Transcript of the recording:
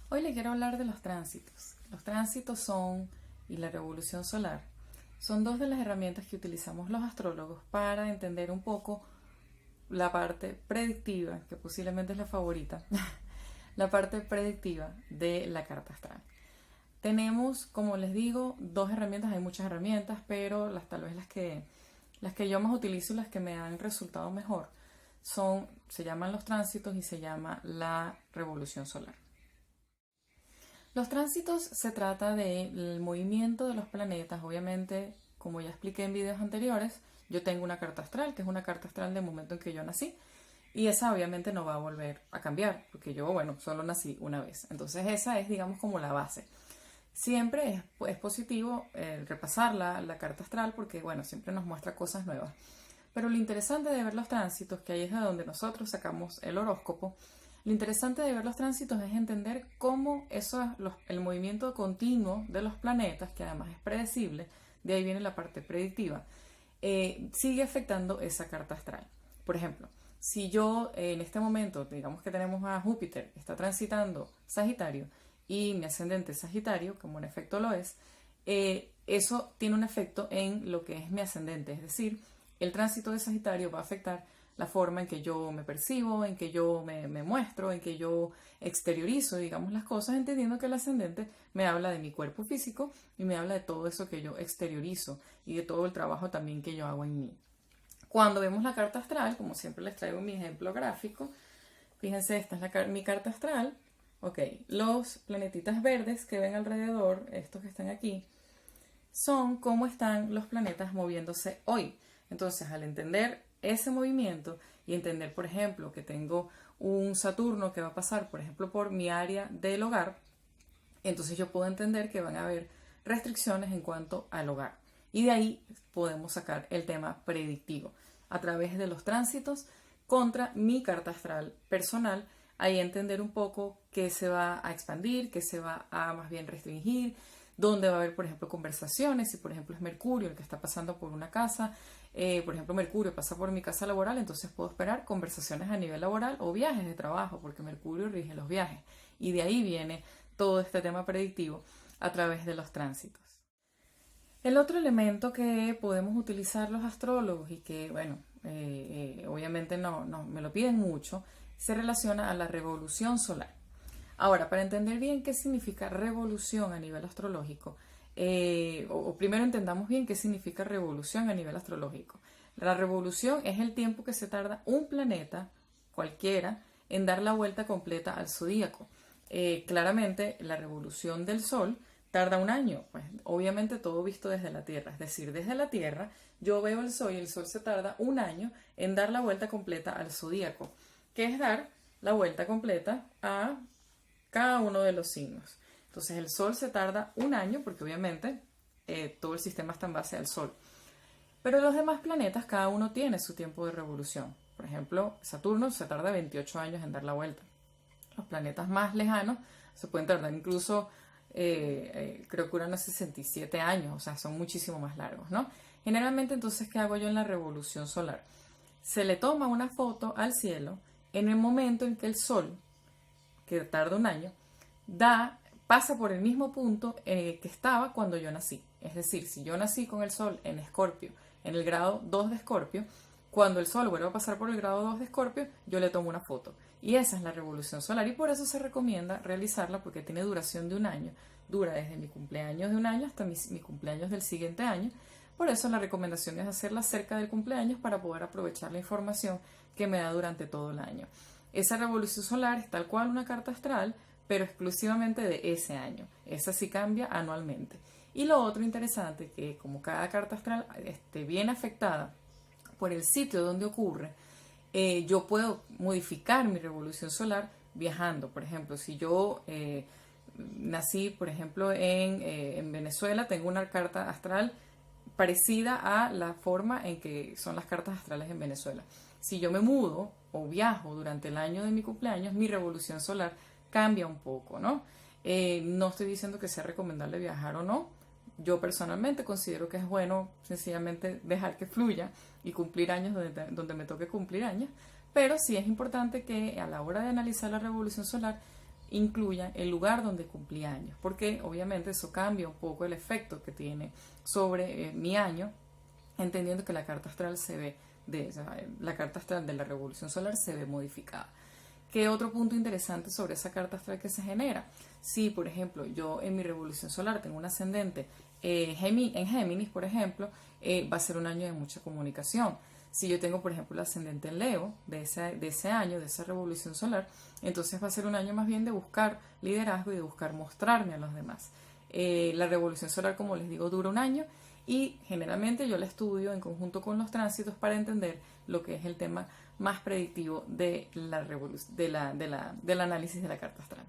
Hoy le quiero hablar de los tránsitos. Los tránsitos y la revolución solar, son dos de las herramientas que utilizamos los astrólogos para entender un poco la parte predictiva, que posiblemente es la favorita, la parte predictiva de la carta astral. Tenemos, como les digo, dos herramientas, hay muchas herramientas, pero tal vez las que yo más utilizo y las que me han resultado mejor se llaman los tránsitos y se llama la revolución solar. Los tránsitos se trata del movimiento de los planetas. Obviamente, como ya expliqué en videos anteriores, yo tengo una carta astral, que es una carta astral del momento en que yo nací, y esa obviamente no va a volver a cambiar, porque yo, solo nací una vez. Entonces esa es, digamos, como la base. Siempre es positivo repasar la carta astral porque, siempre nos muestra cosas nuevas. Pero lo interesante de ver los tránsitos, que ahí es de donde nosotros sacamos el horóscopo, lo interesante de ver los tránsitos es entender cómo el movimiento continuo de los planetas, que además es predecible, de ahí viene la parte predictiva, sigue afectando esa carta astral. Por ejemplo, si yo en este momento, digamos que tenemos a Júpiter, está transitando Sagitario, y mi ascendente es Sagitario, como en efecto lo es, eso tiene un efecto en lo que es mi ascendente, es decir, el tránsito de Sagitario va a afectar la forma en que yo me percibo, en que yo me muestro, en que yo exteriorizo, digamos, las cosas, entendiendo que el ascendente me habla de mi cuerpo físico y me habla de todo eso que yo exteriorizo y de todo el trabajo también que yo hago en mí. Cuando vemos la carta astral, como siempre les traigo mi ejemplo gráfico, fíjense, esta es mi carta astral. Ok, los planetitas verdes que ven alrededor, estos que están aquí, son cómo están los planetas moviéndose hoy. Entonces, al entender ese movimiento y entender, por ejemplo, que tengo un Saturno que va a pasar, por ejemplo, por mi área del hogar, entonces yo puedo entender que van a haber restricciones en cuanto al hogar. Y de ahí podemos sacar el tema predictivo a través de los tránsitos contra mi carta astral personal. Ahí entender un poco qué se va a expandir, qué se va a más bien restringir, dónde va a haber, por ejemplo, conversaciones. Si, por ejemplo, es Mercurio el que está pasando por una casa, por ejemplo, Mercurio pasa por mi casa laboral, entonces puedo esperar conversaciones a nivel laboral o viajes de trabajo, porque Mercurio rige los viajes. Y de ahí viene todo este tema predictivo a través de los tránsitos. El otro elemento que podemos utilizar los astrólogos y que, obviamente no me lo piden mucho, se relaciona a la revolución solar. Ahora, para entender bien qué significa revolución a nivel astrológico, o primero entendamos bien qué significa revolución a nivel astrológico. La revolución es el tiempo que se tarda un planeta, cualquiera, en dar la vuelta completa al zodíaco. Claramente, la revolución del Sol tarda un año, pues obviamente todo visto desde la Tierra, es decir, desde la Tierra yo veo el Sol y el Sol se tarda un año en dar la vuelta completa al zodíaco, que es dar la vuelta completa a cada uno de los signos. Entonces el Sol se tarda un año porque obviamente todo el sistema está en base al Sol. Pero los demás planetas, cada uno tiene su tiempo de revolución. Por ejemplo, Saturno se tarda 28 años en dar la vuelta. Los planetas más lejanos se pueden tardar incluso, creo que unos 67 años, o sea, son muchísimo más largos, ¿no? Generalmente, entonces, ¿qué hago yo en la revolución solar? Se le toma una foto al cielo en el momento en que el Sol, que tarda un año, pasa por el mismo punto que estaba cuando yo nací. Es decir, si yo nací con el Sol en Escorpio, en el grado 2 de Escorpio, cuando el Sol vuelve a pasar por el grado 2 de Escorpio, yo le tomo una foto. Y esa es la revolución solar. Y por eso se recomienda realizarla porque tiene duración de un año. Dura desde mi cumpleaños de un año hasta mi cumpleaños del siguiente año. Por eso la recomendación es hacerla cerca del cumpleaños para poder aprovechar la información que me da durante todo el año. Esa revolución solar es tal cual una carta astral, pero exclusivamente de ese año. Esa sí cambia anualmente. Y lo otro interesante, que como cada carta astral esté bien afectada por el sitio donde ocurre, yo puedo modificar mi revolución solar viajando. Por ejemplo, si yo nací, por ejemplo, en Venezuela, tengo una carta astral parecida a la forma en que son las cartas astrales en Venezuela. Si yo me mudo o viajo durante el año de mi cumpleaños, mi revolución solar cambia un poco, ¿no? No estoy diciendo que sea recomendable viajar o no. Yo personalmente considero que es bueno sencillamente dejar que fluya y cumplir años donde me toque cumplir años, pero sí es importante que a la hora de analizar la revolución solar incluyan el lugar donde cumplí años, porque obviamente eso cambia un poco el efecto que tiene sobre mi año, entendiendo que la carta astral se ve la carta astral de la revolución solar se ve modificada. ¿Qué otro punto interesante sobre esa carta astral que se genera? Si, por ejemplo, yo en mi revolución solar tengo un ascendente en Géminis, por ejemplo, va a ser un año de mucha comunicación. Si yo tengo, por ejemplo, el ascendente en Leo de ese año, de esa revolución solar, entonces va a ser un año más bien de buscar liderazgo y de buscar mostrarme a los demás. La revolución solar, como les digo, dura un año y generalmente yo la estudio en conjunto con los tránsitos para entender lo que es el tema más predictivo de del análisis de la carta astral.